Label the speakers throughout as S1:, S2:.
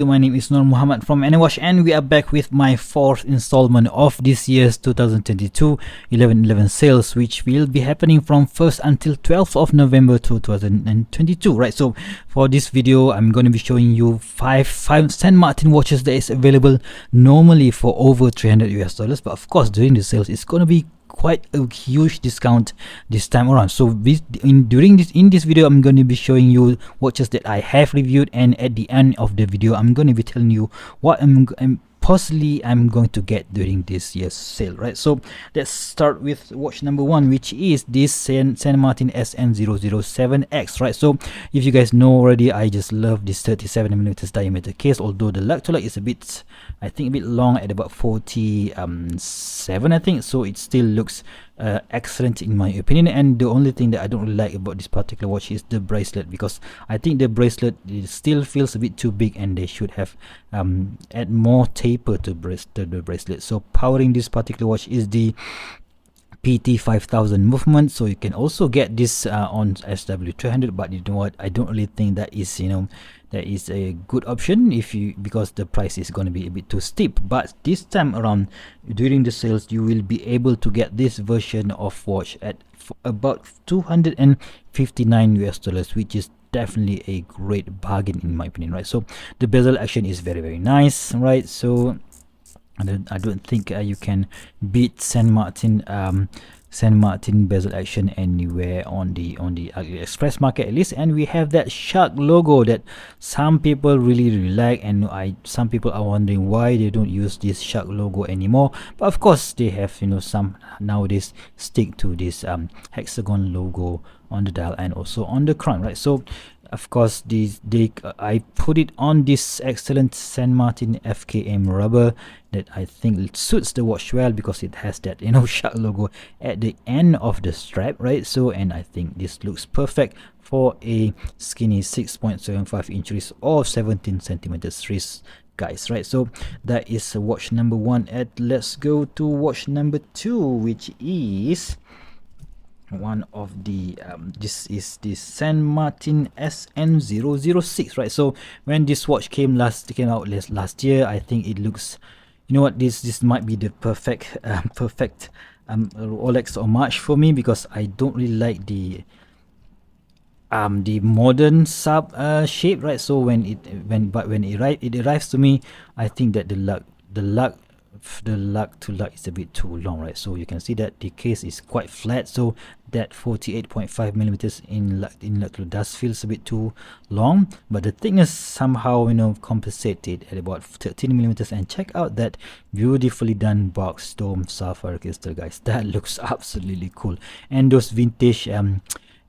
S1: My name is Nur Muhammad from Anywatch, and we are back with my fourth installment of this year's 2022 11/11 sales, which will be happening from 1st until 12th of November 2022. Right, so for this video I'm going to be showing you five St. Martin watches that is available normally for over $300, but of course during the sales it's going to be quite a huge discount this time around. So in this video I'm going to be showing you watches that I have reviewed, and at the end of the video I'm going to be telling you what I'm going to get during this year's sale. Right, so let's start with watch number one, which is this St. Martin SN007X. right, so if you guys know already, I just love this 37mm diameter case, although the lug to lug is a bit long at about 47, I think, so it still looks excellent in my opinion. And the only thing that I don't really like about this particular watch is the bracelet, because I think the bracelet still feels a bit too big and they should have add more taper to the bracelet. So powering this particular watch is the PT5000 movement, so you can also get this on SW300, but you know what, I don't really think that is that is a good option because the price is going to be a bit too steep. But this time around during the sales you will be able to get this version of watch at about $259, which is definitely a great bargain in my opinion. Right, so the bezel action is very nice. Right, so I don't think you can beat St. Martin bezel action anywhere on the AliExpress market at least. And we have that shark logo that some people really like, and some people are wondering why they don't use this shark logo anymore. But of course they have, some nowadays stick to this hexagon logo on the dial and also on the crown. Right, so of course I put it on this excellent St. Martin FKM rubber that I think it suits the watch well, because it has that shark logo at the end of the strap. Right, so and I think this looks perfect for a skinny 6.75 inch wrist or 17 centimeters wrist, guys. Right, so that is watch number one. And let's go to watch number two, which is one of the this is the St. Martin SN006. Right, so when this watch came out last year, I think it looks, this might be the perfect Rolex homage for me, because I don't really like the modern sub shape. Right, so when it arrives to me, I think that the lug to lug is a bit too long. Right, so you can see that the case is quite flat, so that 48.5mm in lug to does feels a bit too long, but the thickness somehow compensated at about 13mm. And check out that beautifully done box dome sapphire crystal, guys. That looks absolutely cool. And those vintage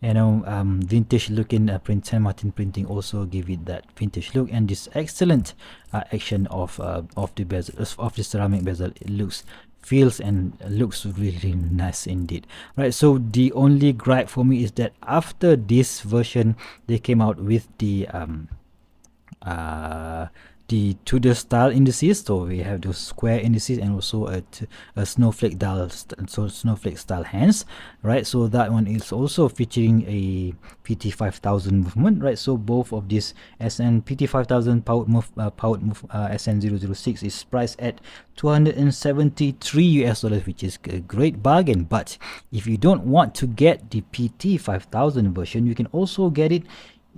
S1: vintage looking St. Martin printing also give it that vintage look. And this excellent action of the bezel, of the ceramic bezel, it feels and looks really nice indeed. Right, so the only gripe for me is that after this version they came out with the Tudor style indices. So we have those square indices and also a snowflake dial, so snowflake style hands. Right, so that one is also featuring a PT5000 movement. Right, so both of these PT5000 powered SN006 is priced at $273, which is a great bargain. But if you don't want to get the PT5000 version, you can also get it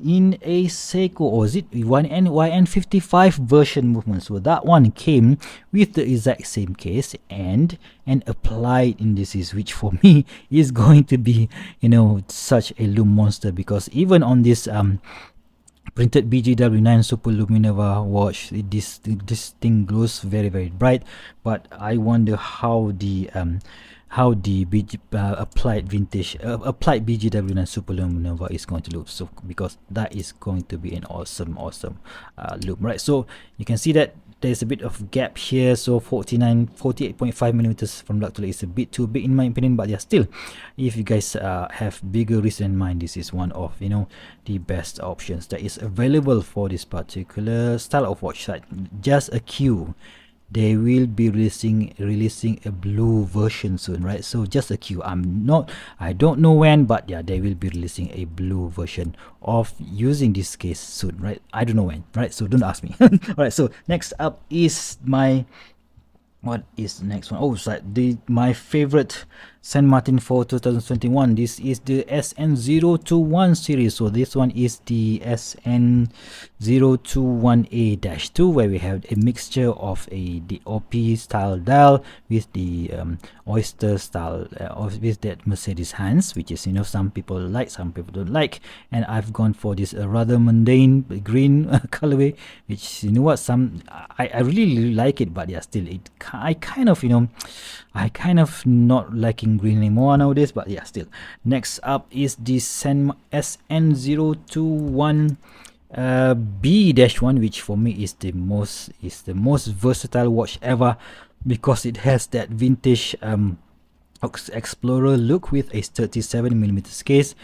S1: in a Seiko, or is it YN55 version movement. So that one came with the exact same case and an applied indices, which for me is going to be such a lume monster, because even on this printed BGW9 Super Luminova watch, this thing glows very bright. But I wonder how the applied BGW9 Super Luminova is going to look, so because that is going to be an awesome lume. Right, so you can see that there's a bit of gap here, so 48.5mm from lug to lug is a bit too big in my opinion. But yeah, still, if you guys have bigger wrist in mind, this is one of the best options that is available for this particular style of watch. Just a Q they will be releasing a blue version soon, right? So just a queue. I don't know when, but yeah, they will be releasing a blue version of using this case soon, right? I don't know when, right? So don't ask me. All right, so next up is what is the next one? Oh, sorry, my favorite San Martin for 2021. This is the SN021 series. So this one is the SN021A-2, where we have a mixture of the OP style dial with the oyster style with that Mercedes hands, which is, you know, some people like, some people don't like, and I've gone for this rather mundane green colorway, which, you know what, I really like it, but yeah, still I kind of not liking green anymore nowadays, but yeah, still. Next up is the SN021 B-1, which for me is the most versatile watch ever, because it has that vintage Explorer look with a 37mm case,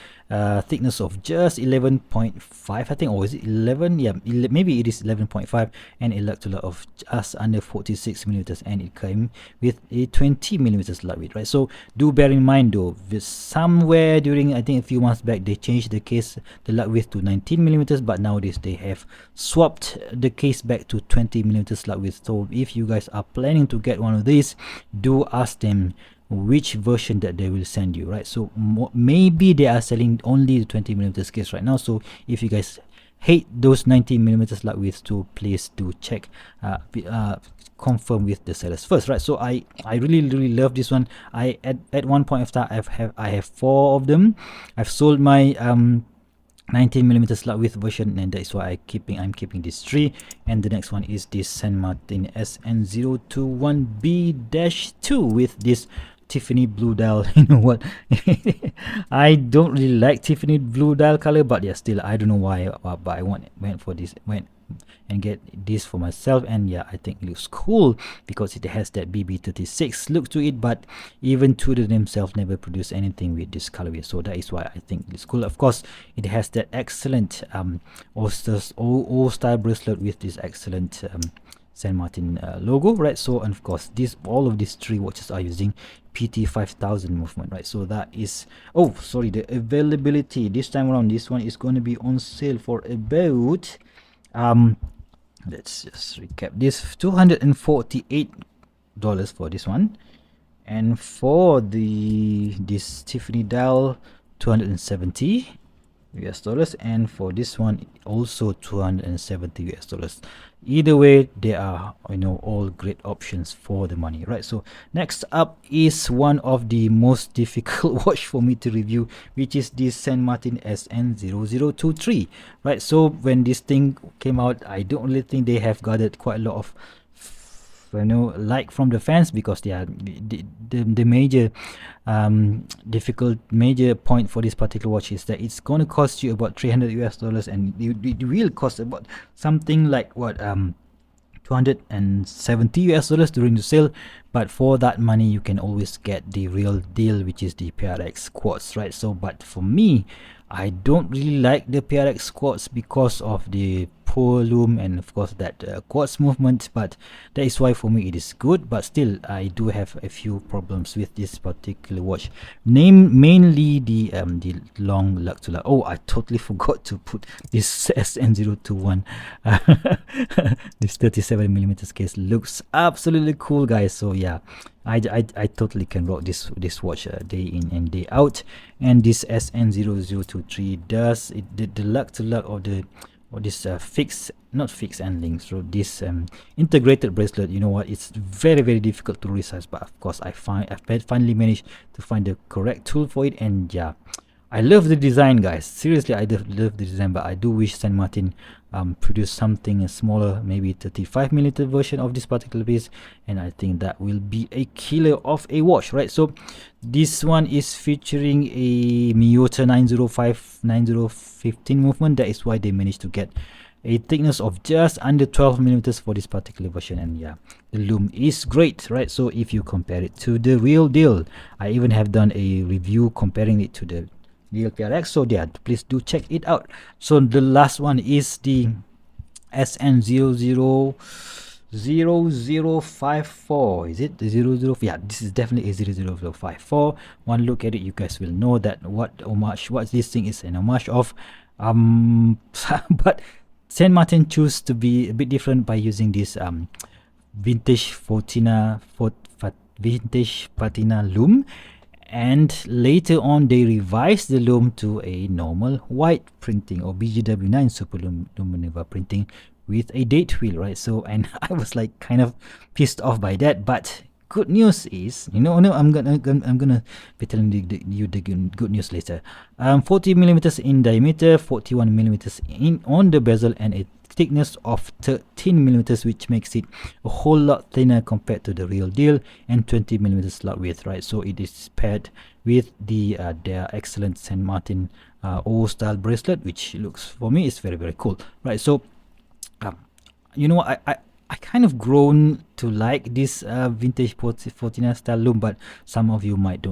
S1: thickness of just 11.5, I think, or is it 11? Yeah, maybe it is 11.5, and a lug-to-lug of just under 46mm, and it came with a 20mm lug width, right? So do bear in mind though, somewhere during, I think a few months back, they changed the case, the lug width to 19mm, but nowadays they have swapped the case back to 20mm lug width. So if you guys are planning to get one of these, do ask them which version that they will send you, right? So maybe they are selling only the 20mm case right now, so if you guys hate those 19mm lug width, to please do check, confirm with the sellers first, right? So I really love this one. At one point of time I have 4 of them. I've sold my 19mm lug width version, and that is why I'm keeping these 3. And the next one is this San Martin SN021B-2 with this Tiffany blue dial. You know what, I don't really like Tiffany blue dial color, but yeah, still, I don't know why, but I went and get this for myself, and yeah, I think it looks cool because it has that BB36 look to it, but even Tudor themselves never produced anything with this colorway, so that is why I think it's cool. Of course, it has that excellent old style bracelet with this excellent San Martin logo, right? So, and of course, all of these 3 watches are using PT5000 movement, right? So that is, oh sorry, the availability this time around, this one is going to be on sale for about let's just recap this, $248 for this one, and for this Tiffany dial, $270 US, and for this one also $270 US. Either way, they are, you know, all great options for the money, right? So next up is one of the most difficult watch for me to review, which is this San Martin SN0023, right? So when this thing came out, I don't really think they have gathered quite a lot of, you know, like from the fans, because they are the major major point for this particular watch is that it's going to cost you about $300 US, and it will cost about something like what, $270 US during the sale. But for that money, you can always get the real deal, which is the PRX quartz, right? So, but for me, I don't really like the PRX quartz because of the poor lume and of course that quartz movement, but that is why for me it is good. But still, I do have a few problems with this particular watch, mainly the long lug-to-lug. Oh, I totally forgot to put this SN021 this 37mm case looks absolutely cool, guys. So yeah, I totally can rock this watch day in and day out. And this SN0023 does it, the lug-to-lug or this not fixed end link, so this integrated bracelet, you know what, it's very difficult to resize, but of course I've finally managed to find the correct tool for it. And yeah, I love the design, guys. Seriously, I love the design, but I do wish San Martin produced something smaller, maybe 35mm version of this particular piece, and I think that will be a killer of a watch, right? So this one is featuring a Miyota 905-9015 movement. That is why they managed to get a thickness of just under 12mm for this particular version. And yeah, the lume is great, right? So if you compare it to the real deal, I even have done a review comparing it to the real PRX, so yeah, please do check it out. So the last one is the SN006 0054. Is it the 00? Yeah, this is definitely a 00054. One look at it, you guys will know that what this thing is an homage of. But Saint Martin choose to be a bit different by using this vintage patina lume, and later on they revised the lume to a normal white printing, or BGW9 super luminova printing with a date wheel, right? So, and I was like kind of pissed off by that, but good news is, I'm gonna be telling you the good news later. 40 millimeters in diameter, 41 millimeters on the bezel, and a thickness of 13 millimeters, which makes it a whole lot thinner compared to the real deal, and 20 millimeters slot width, right? So it is paired with their excellent Saint Martin O style bracelet, which looks, for me, is very, very cool, right? So you know what, I kind of grown to like this vintage Fortina style lume, but some of you might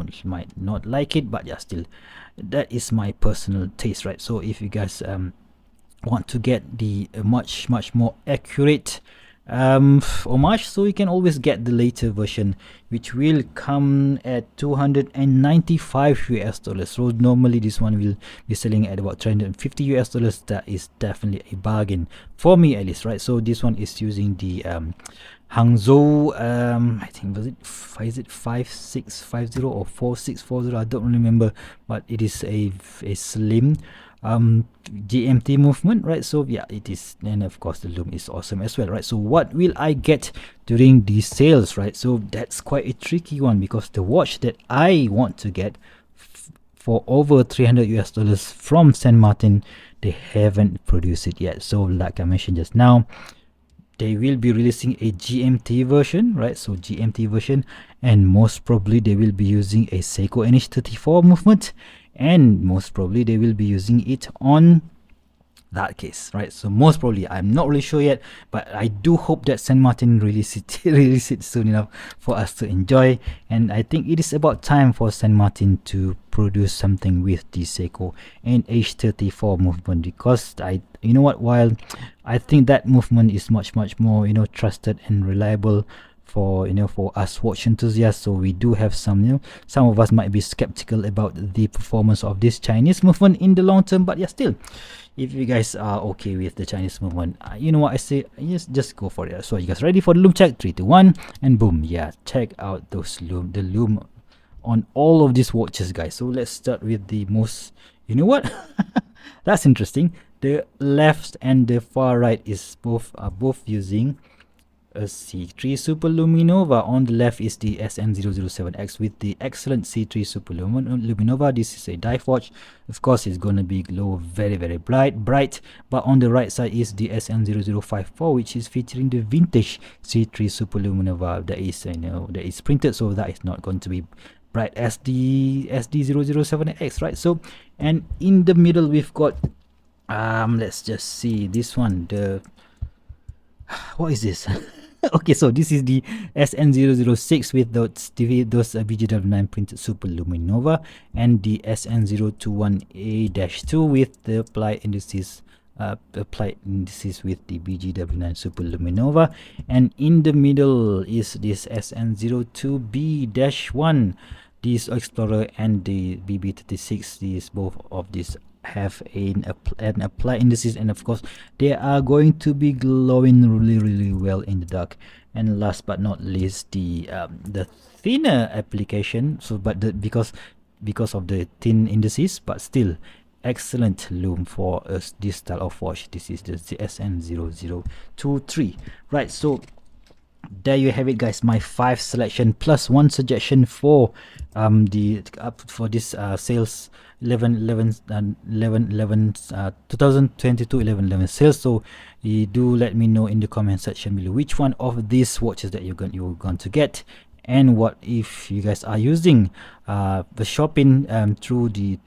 S1: not like it. But yeah, still, that is my personal taste, right? So if you guys want to get the much more accurate homage, so you can always get the later version, which will come at 295 US dollars. So normally this one will be selling at about 350 US dollars. That is definitely a bargain for me, at least, right? So this one is using the Hangzhou, I think, is it 5650 or 4640? I don't remember, but it is a slim GMT movement, right? So yeah, it is, and of course the lume is awesome as well, right? So what will I get during these sales, right? So that's quite a tricky one, because the watch that I want to get for over 300 US dollars from Saint Martin, they haven't produced it yet. So like I mentioned just now, they will be releasing a GMT version, right? So GMT version, and most probably they will be using a Seiko NH34 movement, and most probably they will be using it on that case, right? So most probably, I'm not really sure yet, but I do hope that Saint Martin release it soon enough for us to enjoy. And I think it is about time for Saint Martin to produce something with the Seiko NH34 movement, because you know what, while I think that movement is much more trusted and reliable for for us watch enthusiasts, so we do have some some of us might be skeptical about the performance of this Chinese movement in the long term. But yeah, still, if you guys are okay with the Chinese movement, you know what I say, just go for it. So you guys ready for the lume check? 3, 2, 1, and boom. Yeah, check out the lume on all of these watches, guys. So let's start with the most, you know what, that's interesting. The left and the far right is both using a C3 Super Luminova. On the left is the SN007X with the excellent C3 Super Luminova. This is a dive watch. Of course, it's going to be glow very bright. But on the right side is the SN0054, which is featuring the vintage C3 Super Luminova that is that is printed, so that is not going to be bright as the SD007X, right? So, and in the middle we've got let's just see this one. What is this? Okay, so this is the SN006 with those BGW9 printed Super Luminova, and the SN021A-2 with the applied indices with the BGW9 Super Luminova. And in the middle is this SN02B-1, this Explorer, and the BB36. These both of these have an applied indices, and of course they are going to be glowing really well in the dark. And last but not least, the thinner application, so because of the thin indices, but still excellent lume for this style of watch. This is the SN0023, right? So there you have it, guys, my 5 selection plus 1 suggestion for this sales 2022 11/11 sales. So you do let me know in the comment section below which one of these watches that you're going to get, and what if you guys are using the shopping through the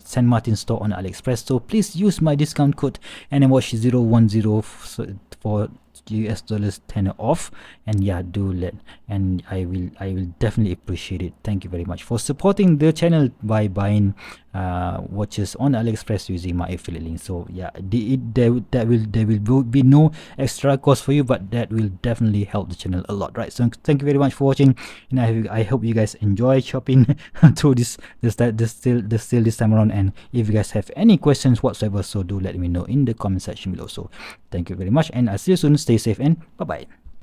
S1: Saint Martin store on AliExpress. So please use my discount code NMWatch010 $10 off, and yeah, do let, and I will definitely appreciate it. Thank you very much for supporting the channel by buying watches on AliExpress using my affiliate link. So yeah, there will be no extra cost for you, but that will definitely help the channel a lot, right? So thank you very much for watching, and I hope you guys enjoy shopping through this time around. And if you guys have any questions whatsoever, so do let me know in the comment section below. So thank you very much, and I'll see you soon. Stay safe and bye bye.